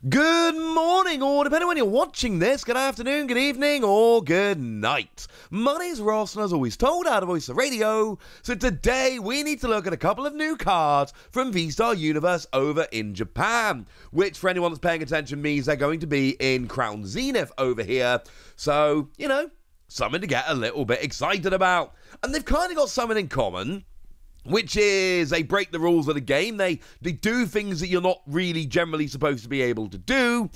Good morning, or depending on when you're watching this, good afternoon, good evening, or good night. My name's Ross, and as always told, out of Voice of Radio. So today we need to look at a couple of new cards from V-Star Universe over in Japan, which for anyone that's paying attention means they're going to be in Crown Zenith over here. So, you know, something to get a little bit excited about. And they've kind of got something in common, which is they break the rules of the game. They do things that you're not really generally supposed to be able to do.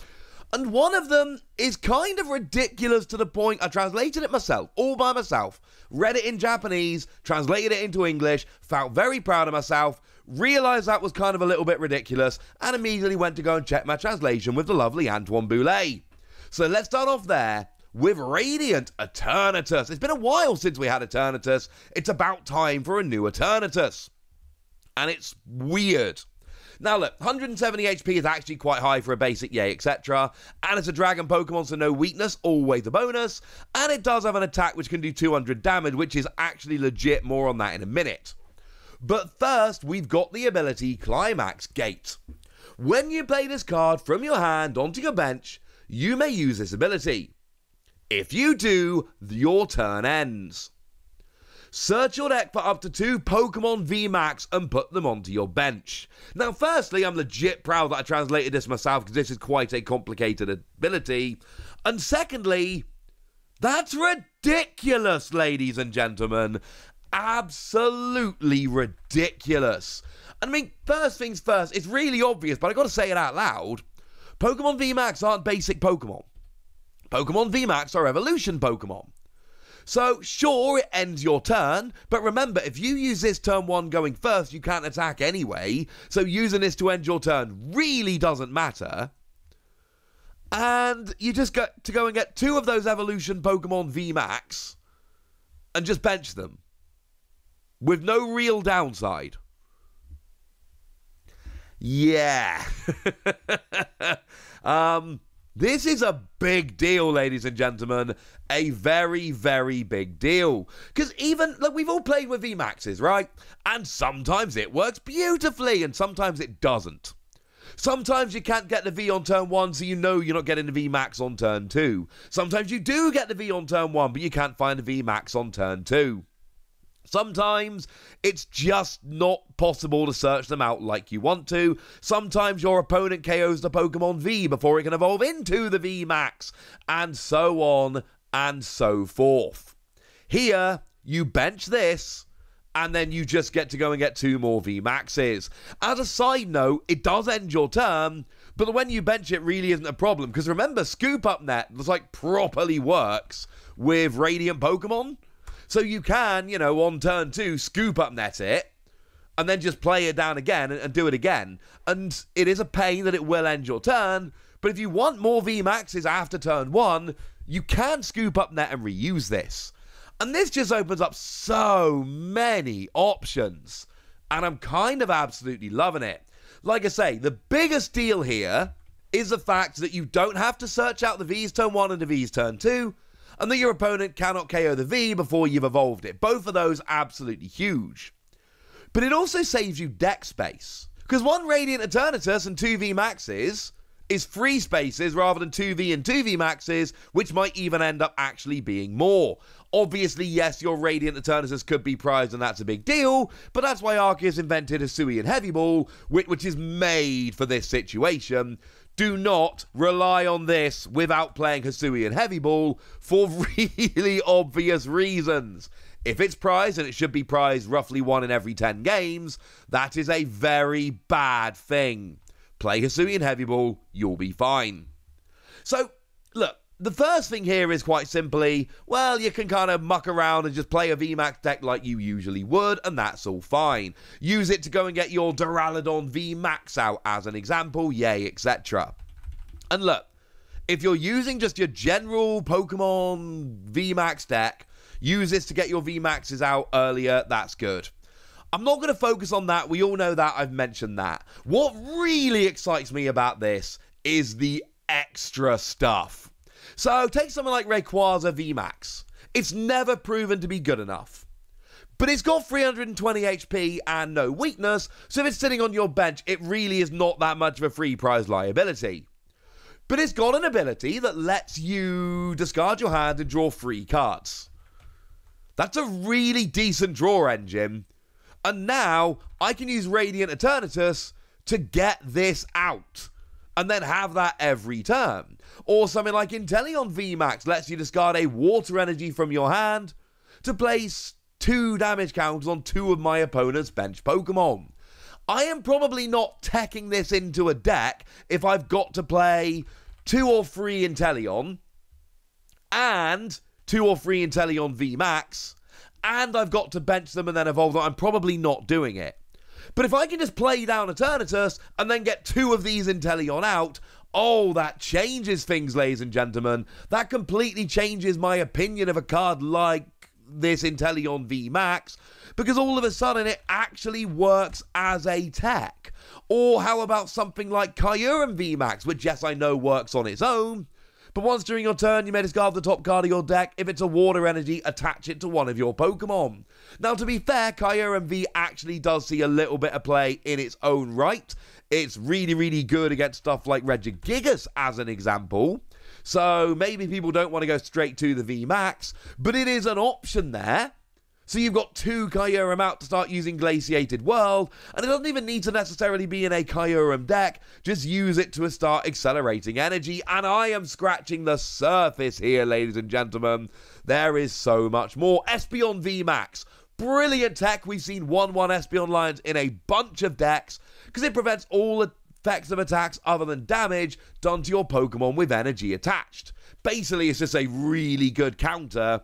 And one of them is kind of ridiculous to the point I translated it myself, all by myself. Read it in Japanese, translated it into English, felt very proud of myself, realised that was kind of a little bit ridiculous, and immediately went to go and check my translation with the lovely Antoine Boulet. So let's start off there with Radiant Eternatus. It's been a while since we had Eternatus. It's about time for a new Eternatus. And it's weird. Now look, 170 HP is actually quite high for a basic, yay, etc. And it's a dragon Pokemon, so no weakness, always a bonus. And it does have an attack which can do 200 damage, which is actually legit. More on that in a minute. But first, we've got the ability Climax Gate. When you play this card from your hand onto your bench, you may use this ability. If you do, your turn ends. Search your deck for up to 2 Pokemon VMAX and put them onto your bench. Now, firstly, I'm legit proud that I translated this myself because this is quite a complicated ability. And secondly, that's ridiculous, ladies and gentlemen. Absolutely ridiculous. I mean, first things first, it's really obvious, but I got to say it out loud. Pokemon VMAX aren't basic Pokemon. Pokemon VMAX are evolution Pokemon. So, sure, it ends your turn, but remember, if you use this turn 1 going first, you can't attack anyway, so using this to end your turn really doesn't matter. And you just got to go and get 2 of those evolution Pokemon VMAX and just bench them. With no real downside. Yeah. This is a big deal, ladies and gentlemen. A very, very big deal. Because even, look, we've all played with VMAXs, right? And sometimes it works beautifully, and sometimes it doesn't. Sometimes you can't get the V on turn 1, so you know you're not getting the VMAX on turn 2. Sometimes you do get the V on turn 1, but you can't find the VMAX on turn 2. Sometimes it's just not possible to search them out like you want to. Sometimes your opponent KOs the Pokemon V before it can evolve into the VMAX, and so on and so forth. Here, you bench this, and then you just get to go and get 2 more VMAXs. As a side note, it does end your turn, but when you bench it really isn't a problem, because remember, Scoop Up Net properly works with Radiant Pokemon. So you can, you know, on turn 2, Scoop Up Net it, and then just play it down again and do it again. And it is a pain that it will end your turn, but if you want more VMAXs after turn 1, you can Scoop Up Net and reuse this. And this just opens up so many options, and I'm kind of absolutely loving it. Like I say, the biggest deal here is the fact that you don't have to search out the V's turn 1 and the V's turn 2, and that your opponent cannot KO the V before you've evolved it. Both of those absolutely huge. But it also saves you deck space. Because 1 Radiant Eternatus and 2 VMAXs is 3 spaces rather than 2V and 2 VMAXs, which might even end up actually being more. Obviously, yes, your Radiant Eternatus could be prized, and that's a big deal, but that's why Arceus invented Hisuian Heavy Ball, which is made for this situation. Do not rely on this without playing Hisuian Heavy Ball for really obvious reasons. If it's prized, and it should be prized roughly 1 in every 10 games, that is a very bad thing. Play Hisuian Heavy Ball, you'll be fine. So, look, the first thing here is quite simply, well, you can kind of muck around and just play a VMAX deck like you usually would, and that's all fine. Use it to go and get your Duraludon VMAX out as an example, yay, etc. And look, if you're using just your general Pokemon VMAX deck, use this to get your VMAXs out earlier, that's good. I'm not going to focus on that, we all know that, I've mentioned that. What really excites me about this is the extra stuff. So, take something like Rayquaza VMAX. It's never proven to be good enough. But it's got 320 HP and no weakness, so if it's sitting on your bench, it really is not that much of a free prize liability. But it's got an ability that lets you discard your hand and draw 3 cards. That's a really decent draw engine. And now I can use Radiant Eternatus to get this out and then have that every turn. Or something like Inteleon VMAX lets you discard a water energy from your hand to place 2 damage counters on 2 of my opponent's bench Pokemon. I am probably not teching this into a deck if I've got to play 2 or 3 Inteleon and 2 or 3 Inteleon VMAX, and I've got to bench them and then evolve them. I'm probably not doing it. But if I can just play down Eternatus and then get 2 of these Inteleon out, oh, that changes things, ladies and gentlemen. That completely changes my opinion of a card like this Inteleon VMAX, because all of a sudden it actually works as a tech. Or how about something like Kyurem VMAX, which, yes, I know works on its own, but once during your turn, you may discard the top card of your deck. If it's a water energy, attach it to one of your Pokemon. Now, to be fair, Kyurem V actually does see a little bit of play in its own right. It's really, really good against stuff like Regigigas, as an example. So maybe people don't want to go straight to the VMAX, but it is an option there. So you've got 2 Kyurem out to start using Glaciated World, and it doesn't even need to necessarily be in a Kyurem deck. Just use it to start accelerating energy, and I am scratching the surface here, ladies and gentlemen. There is so much more. Espeon VMAX. Brilliant tech. We've seen 1/1 Espeon Lions in a bunch of decks because it prevents all effects of attacks other than damage done to your Pokemon with energy attached. Basically, it's just a really good counter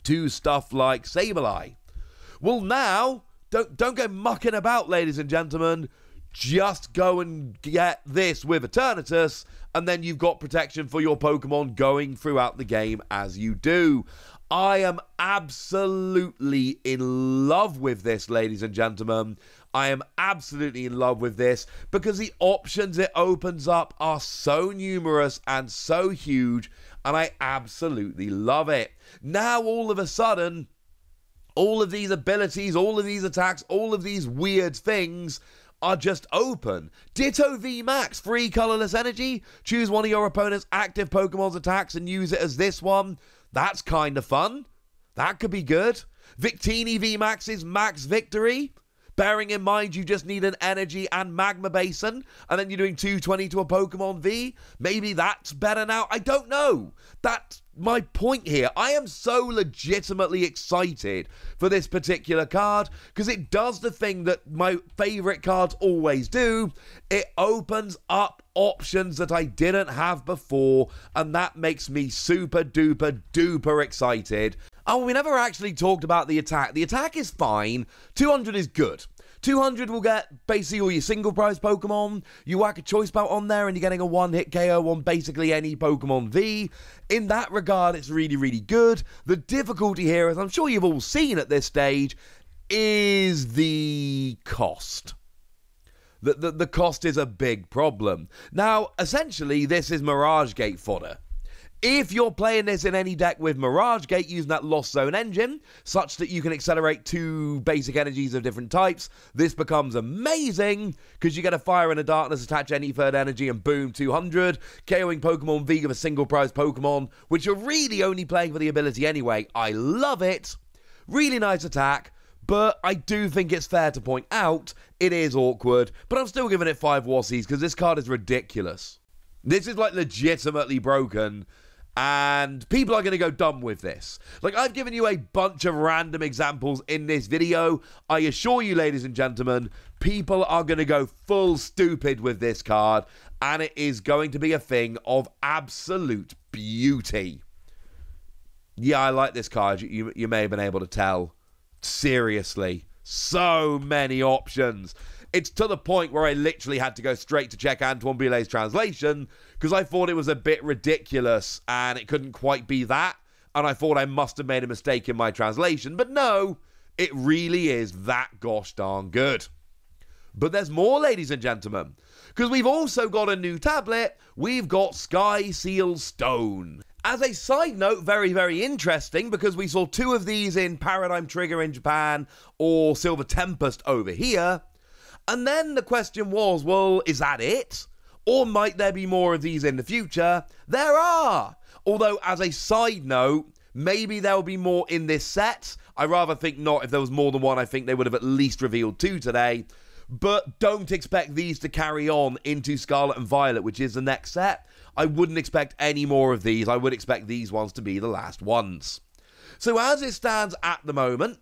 to stuff like Sableye. Well, now, don't go mucking about, ladies and gentlemen. Just go and get this with Eternatus, and then you've got protection for your Pokemon going throughout the game as you do. I am absolutely in love with this, ladies and gentlemen. I am absolutely in love with this because the options it opens up are so numerous and so huge, and I absolutely love it. Now, all of a sudden, all of these abilities, all of these attacks, all of these weird things are just open. Ditto VMAX, free colorless energy. Choose one of your opponent's active Pokemon's attacks and use it as this one. That's kind of fun. That could be good. Victini VMAX's Max Victory. Bearing in mind you just need an energy and magma basin, and then you're doing 220 to a Pokemon V. Maybe that's better now. I don't know. That's my point here. I am so legitimately excited for this particular card because it does the thing that my favorite cards always do. It opens up options that I didn't have before, and that makes me super duper duper excited. Oh, we never actually talked about the attack. The attack is fine. 200 is good. 200 will get basically all your single prize Pokemon. You whack a choice belt on there and you're getting a one-hit KO on basically any Pokemon V. In that regard, it's really, really good. The difficulty here, as I'm sure you've all seen at this stage, is the cost. The cost is a big problem. Now, essentially, this is Mirage Gate fodder. If you're playing this in any deck with Mirage Gate using that Lost Zone engine, such that you can accelerate 2 basic energies of different types, this becomes amazing, because you get a Fire and a Darkness, attach any third energy, and boom, 200. KOing Pokemon V of a single prize Pokemon, which you're really only playing for the ability anyway. I love it. Really nice attack, but I do think it's fair to point out it is awkward, but I'm still giving it 5 Wassies, because this card is ridiculous. This is like legitimately broken. And people are going to go dumb with this. Like, I've given you a bunch of random examples in this video. I assure you, ladies and gentlemen, people are going to go full stupid with this card. And it is going to be a thing of absolute beauty. Yeah, I like this card. You may have been able to tell. Seriously. So many options. It's to the point where I literally had to go straight to check Antoine Boulet's translation because I thought it was a bit ridiculous and it couldn't quite be that. And I thought I must have made a mistake in my translation. But no, it really is that gosh darn good. But there's more, ladies and gentlemen, because we've also got a new tablet. We've got Sky Seal Stone. As a side note, very, very interesting, because we saw 2 of these in Paradigm Trigger in Japan or Silver Tempest over here. And then the question was, well, is that it? Or might there be more of these in the future? There are! Although, as a side note, maybe there will be more in this set. I rather think not. If there was more than one, I think they would have at least revealed 2 today. But don't expect these to carry on into Scarlet and Violet, which is the next set. I wouldn't expect any more of these. I would expect these ones to be the last ones. So as it stands at the moment,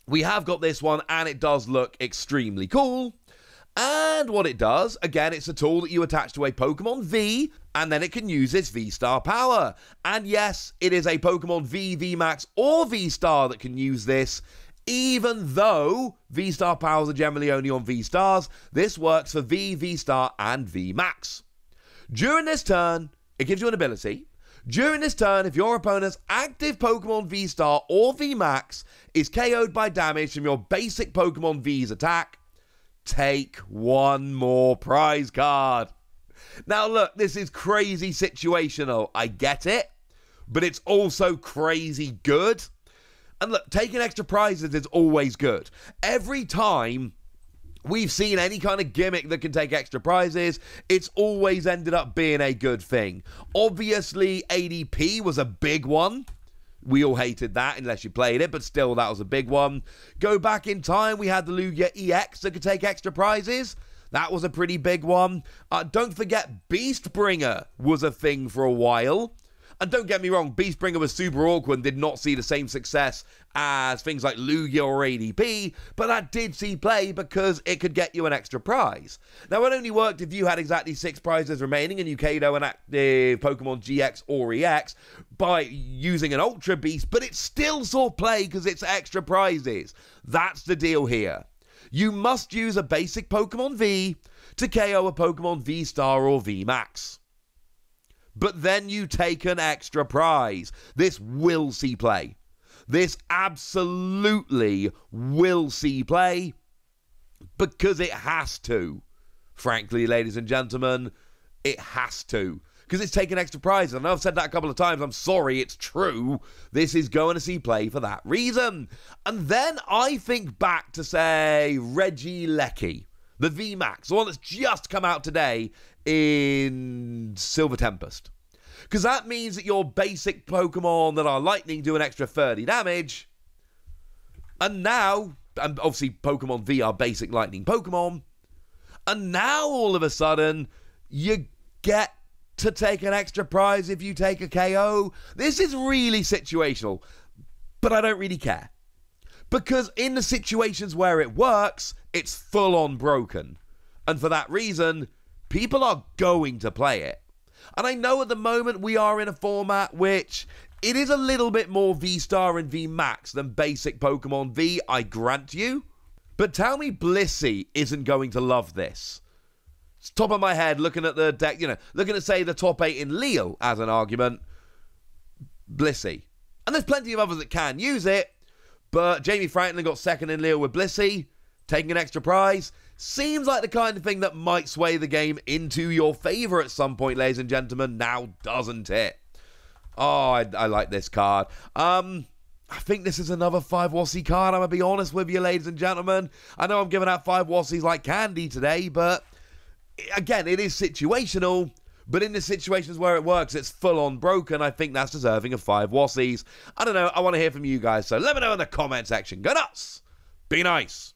we have got this one, and it does look extremely cool. And what it does, again, it's a tool that you attach to a Pokemon V, and then it can use its V-Star power. And yes, it is a Pokemon V, V-Max, or V-Star that can use this. Even though V-Star powers are generally only on V-Stars, this works for V, V-Star, and V-Max. During this turn, it gives you an ability. During this turn, if your opponent's active Pokemon V-Star or V-Max is KO'd by damage from your basic Pokemon V's attack, take 1 more prize card. Now look, this is crazy situational. I get it, but it's also crazy good. And look, taking extra prizes is always good. Every time we've seen any kind of gimmick that can take extra prizes, it's always ended up being a good thing. Obviously, ADP was a big one. We all hated that unless you played it, but still, that was a big one. Go back in time, we had the Lugia EX that could take extra prizes. That was a pretty big one. Don't forget, Beastbringer was a thing for a while. And don't get me wrong, Beastbringer was super awkward and did not see the same success as things like Lugia or ADP, but that did see play because it could get you an extra prize. Now, it only worked if you had exactly 6 prizes remaining and you KO'd an active Pokemon GX or EX by using an Ultra Beast, but it still saw play because it's extra prizes. That's the deal here. You must use a basic Pokemon V to KO a Pokemon V-Star or V-Max. But then you take an extra prize. This will see play. This absolutely will see play because it has to. Frankly, ladies and gentlemen, it has to. Because it's taking extra prizes. I know I've said that a couple of times. I'm sorry, it's true. This is going to see play for that reason. And then I think back to, say, Regieleki, the VMAX, the one that's just come out today in Silver Tempest. Because that means that your basic Pokemon that are lightning do an extra 30 damage. And now, and obviously Pokemon V are basic lightning Pokemon. And now all of a sudden, you get to take an extra prize if you take a KO. This is really situational, but I don't really care. Because in the situations where it works, it's full on broken. And for that reason, people are going to play it. And I know at the moment we are in a format which it is a little bit more V-Star and V-Max than basic Pokemon V, I grant you. But tell me Blissey isn't going to love this. It's top of my head, looking at the deck, looking at, say, the top 8 in Leo as an argument. Blissey. And there's plenty of others that can use it, but Jamie Franklin got second in Leo with Blissey, taking an extra prize. Seems like the kind of thing that might sway the game into your favour at some point, ladies and gentlemen, now doesn't it? Oh, I like this card. I think this is another 5 Wossy card, I'm going to be honest with you, ladies and gentlemen. I know I'm giving out 5 Wossies like candy today, but again, it is situational. But in the situations where it works, it's full-on broken. I think that's deserving of 5 Wossies. I don't know, I want to hear from you guys, so let me know in the comment section. Go nuts! Be nice!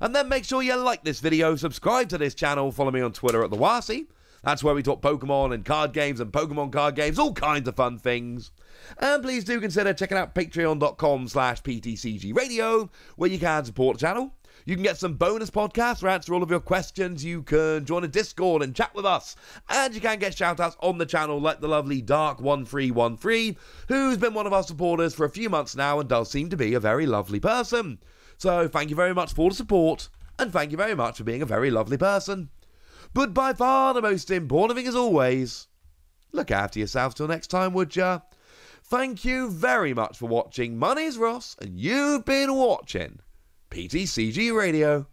And then make sure you like this video, subscribe to this channel, follow me on Twitter at The Wossy. That's where we talk Pokemon and card games and Pokemon card games, all kinds of fun things. And please do consider checking out patreon.com/PTCGradio, where you can support the channel. You can get some bonus podcasts where I answer all of your questions. You can join a Discord and chat with us. And you can get shoutouts on the channel like the lovely Dark1313, who's been one of our supporters for a few months now and does seem to be a very lovely person. So thank you very much for the support, and thank you very much for being a very lovely person. But by far the most important thing as always, look after yourselves till next time, would ya? Thank you very much for watching. My name's Ross, and you've been watching PTCG Radio.